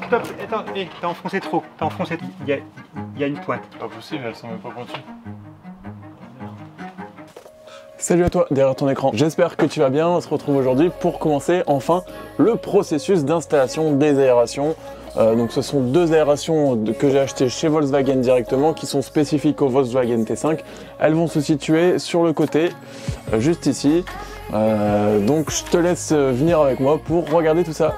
stop, attends, t'as enfoncé trop, il y a une pointe. Pas possible, elles sont même pas pointues. Salut à toi derrière ton écran, j'espère que tu vas bien. On se retrouve aujourd'hui pour commencer enfin le processus d'installation des aérations. Donc ce sont deux aérations que j'ai achetées chez Volkswagen directement qui sont spécifiques au Volkswagen T5. Elles vont se situer sur le côté, juste ici. Donc je te laisse venir avec moi pour regarder tout ça.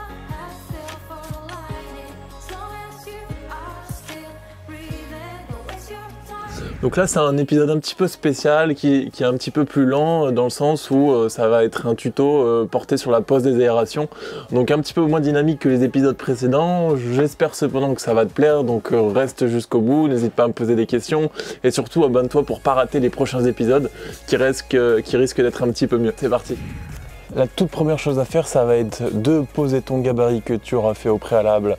Donc là c'est un épisode un petit peu spécial qui est un petit peu plus lent dans le sens où ça va être un tuto porté sur la pose des aérations. Donc un petit peu moins dynamique que les épisodes précédents. J'espère cependant que ça va te plaire, donc reste jusqu'au bout, n'hésite pas à me poser des questions et surtout abonne-toi pour pas rater les prochains épisodes qui risquent d'être un petit peu mieux. C'est parti. La toute première chose à faire, ça va être de poser ton gabarit que tu auras fait au préalable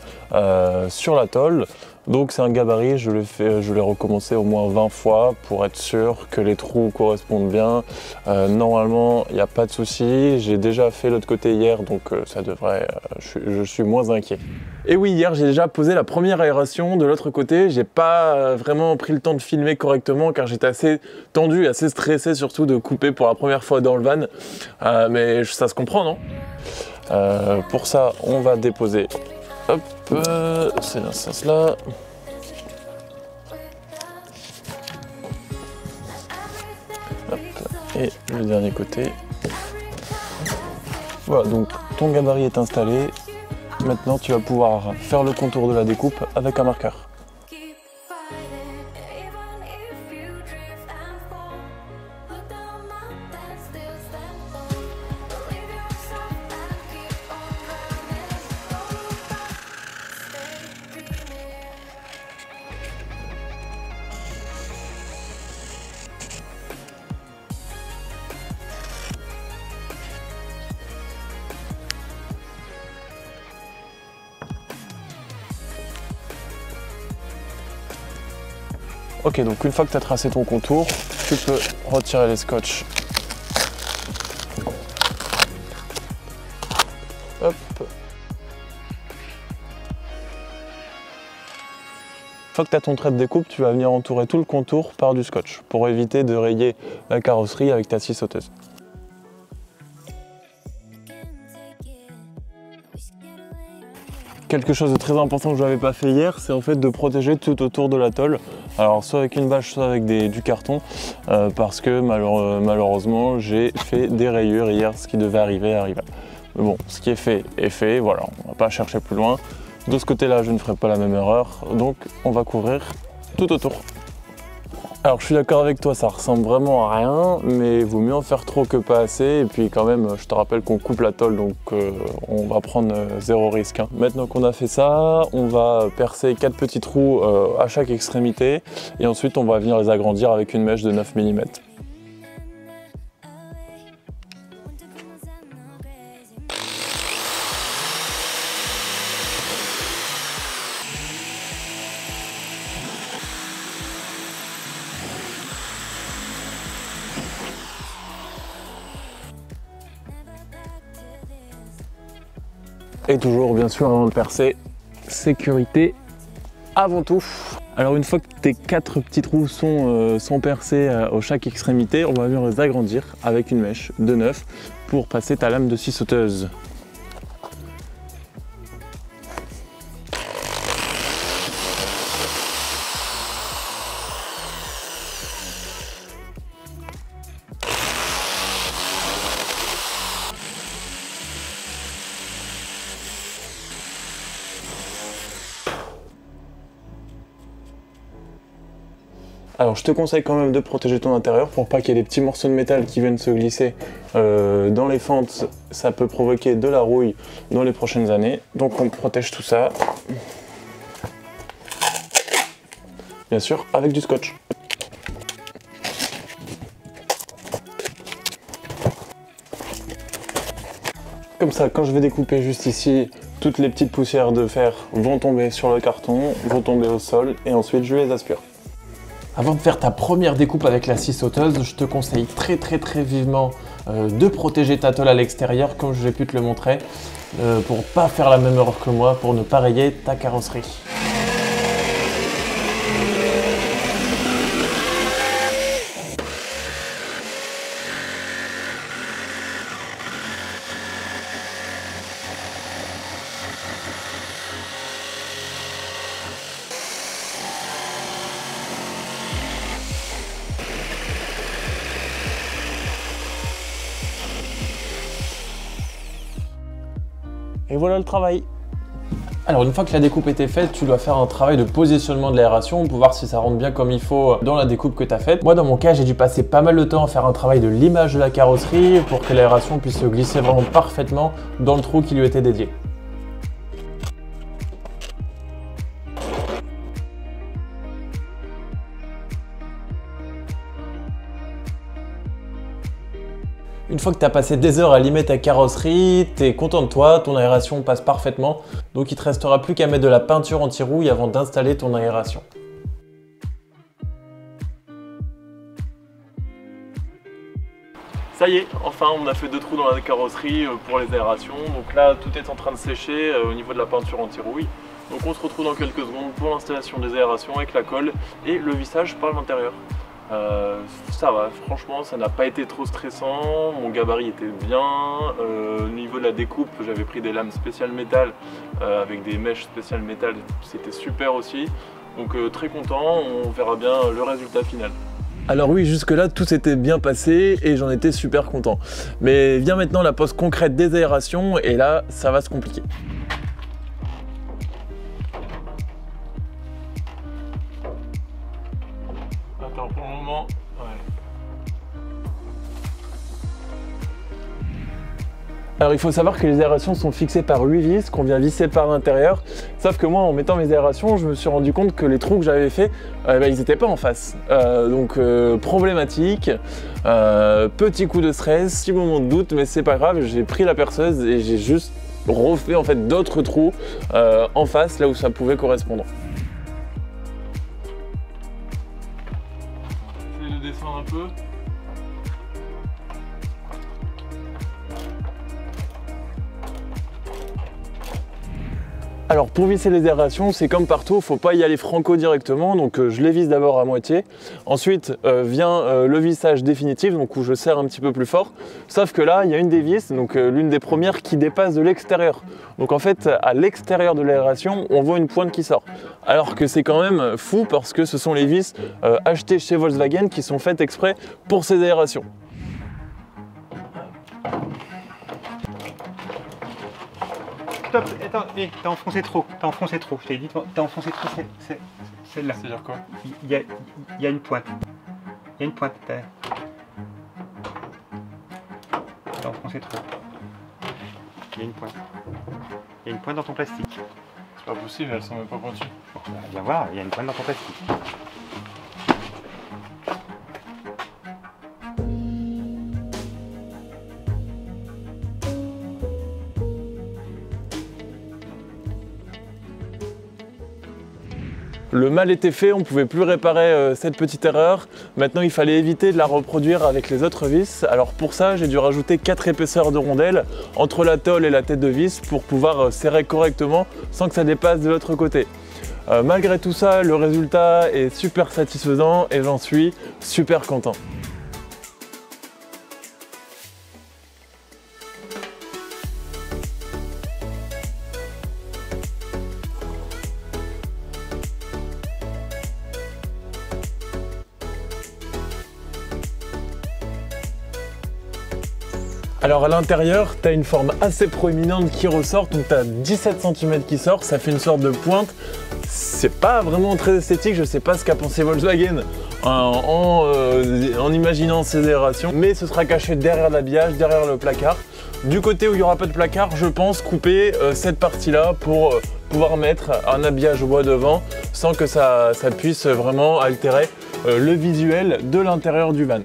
sur la tôle. Donc c'est un gabarit, je l'ai recommencé au moins 20 fois pour être sûr que les trous correspondent bien. Normalement, il n'y a pas de souci. J'ai déjà fait l'autre côté hier, donc ça devrait. Je suis moins inquiet. Et oui, hier j'ai déjà posé la première aération de l'autre côté. J'ai pas vraiment pris le temps de filmer correctement car j'étais assez tendu, assez stressé surtout de couper pour la première fois dans le van. Mais ça se comprend, non? Pour ça, on va déposer. Hop, c'est dans ce sens-là. Hop, et le dernier côté. Voilà, donc ton gabarit est installé. Maintenant, tu vas pouvoir faire le contour de la découpe avec un marqueur. Ok, donc une fois que tu as tracé ton contour, tu peux retirer les scotch. Hop. Une fois que tu as ton trait de découpe, tu vas venir entourer tout le contour par du scotch pour éviter de rayer la carrosserie avec ta scie sauteuse. Quelque chose de très important que je n'avais pas fait hier, c'est en fait de protéger tout autour de la tôle. Alors soit avec une bâche, soit avec du carton, parce que malheureusement j'ai fait des rayures hier, ce qui devait arriver arriva. Mais bon, ce qui est fait, voilà, on va pas chercher plus loin. De ce côté-là, je ne ferai pas la même erreur, donc on va couvrir tout autour. Alors je suis d'accord avec toi, ça ressemble vraiment à rien, mais il vaut mieux en faire trop que pas assez. Et puis quand même, je te rappelle qu'on coupe la tôle, donc on va prendre zéro risque. Maintenant qu'on a fait ça, on va percer 4 petits trous à chaque extrémité. Et ensuite, on va venir les agrandir avec une mèche de 9 mm. Et toujours, bien sûr, avant de percer, sécurité avant tout. Alors une fois que tes 4 petits trous sont percés à chaque extrémité, on va venir les agrandir avec une mèche de 9 pour passer ta lame de scie sauteuse. Alors je te conseille quand même de protéger ton intérieur pour pas qu'il y ait des petits morceaux de métal qui viennent se glisser dans les fentes. Ça peut provoquer de la rouille dans les prochaines années. Donc on protège tout ça. Bien sûr avec du scotch. Comme ça, quand je vais découper juste ici, toutes les petites poussières de fer vont tomber sur le carton, vont tomber au sol et ensuite je les aspire. Avant de faire ta première découpe avec la scie sauteuse, je te conseille très vivement de protéger ta tôle à l'extérieur comme j'ai pu te le montrer pour pas faire la même erreur que moi, pour ne pas rayer ta carrosserie. Et voilà le travail. Alors une fois que la découpe était faite, tu dois faire un travail de positionnement de l'aération pour voir si ça rentre bien comme il faut dans la découpe que tu as faite. Moi dans mon cas, j'ai dû passer pas mal de temps à faire un travail de limage de la carrosserie pour que l'aération puisse se glisser vraiment parfaitement dans le trou qui lui était dédié. Une fois que tu as passé des heures à limer ta carrosserie, tu es content de toi, ton aération passe parfaitement, donc il ne te restera plus qu'à mettre de la peinture anti-rouille avant d'installer ton aération. Ça y est, enfin on a fait 2 trous dans la carrosserie pour les aérations, donc là tout est en train de sécher au niveau de la peinture anti-rouille. Donc on se retrouve dans quelques secondes pour l'installation des aérations avec la colle et le vissage par l'intérieur. Ça va, franchement ça n'a pas été trop stressant, mon gabarit était bien, au niveau de la découpe j'avais pris des lames spéciales métal avec des mèches spéciales métal, c'était super aussi, donc très content, on verra bien le résultat final. Alors oui, jusque là tout s'était bien passé et j'en étais super content, mais vient maintenant la pose concrète des aérations et là ça va se compliquer. Attends, pour le moment, Alors il faut savoir que les aérations sont fixées par 8 vis qu'on vient visser par l'intérieur. Sauf que moi en mettant mes aérations, je me suis rendu compte que les trous que j'avais fait, ils n'étaient pas en face. Donc problématique, petit coup de stress, petit moment de doute, mais c'est pas grave, j'ai pris la perceuse et j'ai juste refait en fait d'autres trous en face là où ça pouvait correspondre. J'essaie de descendre un peu. Alors pour visser les aérations, c'est comme partout, il ne faut pas y aller franco directement, donc je les visse d'abord à moitié. Ensuite vient le vissage définitif, donc où je serre un petit peu plus fort. Sauf que là, il y a une des vis, donc l'une des premières qui dépasse de l'extérieur. Donc en fait, à l'extérieur de l'aération, on voit une pointe qui sort. Alors que c'est quand même fou parce que ce sont les vis achetées chez Volkswagen qui sont faites exprès pour ces aérations. Stop, attends, t'as enfoncé trop, je t'ai dit, t'as enfoncé trop celle-là. C'est-à-dire quoi? Il y a une pointe. Il y a une pointe, t'as enfoncé trop. Il y a une pointe. Il y a une pointe dans ton plastique. C'est pas possible, elles sont même pas pointues. Bon, viens voir, il y a une pointe dans ton plastique. Le mal était fait, on ne pouvait plus réparer cette petite erreur. Maintenant, il fallait éviter de la reproduire avec les autres vis. Alors pour ça, j'ai dû rajouter 4 épaisseurs de rondelles entre la tôle et la tête de vis pour pouvoir serrer correctement sans que ça dépasse de l'autre côté. Malgré tout ça, le résultat est super satisfaisant et j'en suis super content. Alors à l'intérieur, tu as une forme assez proéminente qui ressort, donc tu as 17 cm qui sort, ça fait une sorte de pointe. C'est pas vraiment très esthétique, je sais pas ce qu'a pensé Volkswagen en imaginant ces aérations, mais ce sera caché derrière l'habillage, derrière le placard. Du côté où il n'y aura pas de placard, je pense couper cette partie-là pour pouvoir mettre un habillage au bois devant sans que ça puisse vraiment altérer le visuel de l'intérieur du van.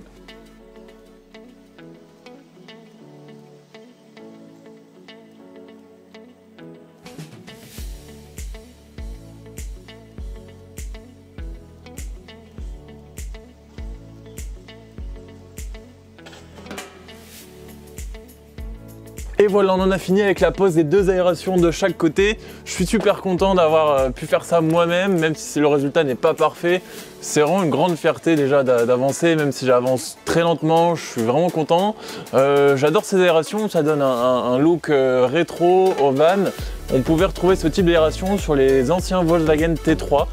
Et voilà, on en a fini avec la pose des 2 aérations de chaque côté. Je suis super content d'avoir pu faire ça moi-même, même si le résultat n'est pas parfait. C'est vraiment une grande fierté déjà d'avancer, même si j'avance très lentement, je suis vraiment content. J'adore ces aérations, ça donne un look rétro au van. On pouvait retrouver ce type d'aération sur les anciens Volkswagen T3.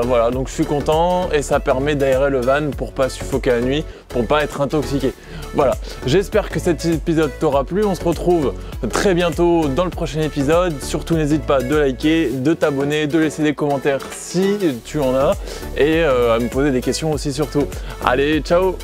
Voilà, donc je suis content et ça permet d'aérer le van pour pas suffoquer la nuit, pour pas être intoxiqué. Voilà, j'espère que cet épisode t'aura plu. On se retrouve très bientôt dans le prochain épisode. Surtout n'hésite pas de liker, de t'abonner, de laisser des commentaires si tu en as et à me poser des questions aussi surtout. Allez, ciao!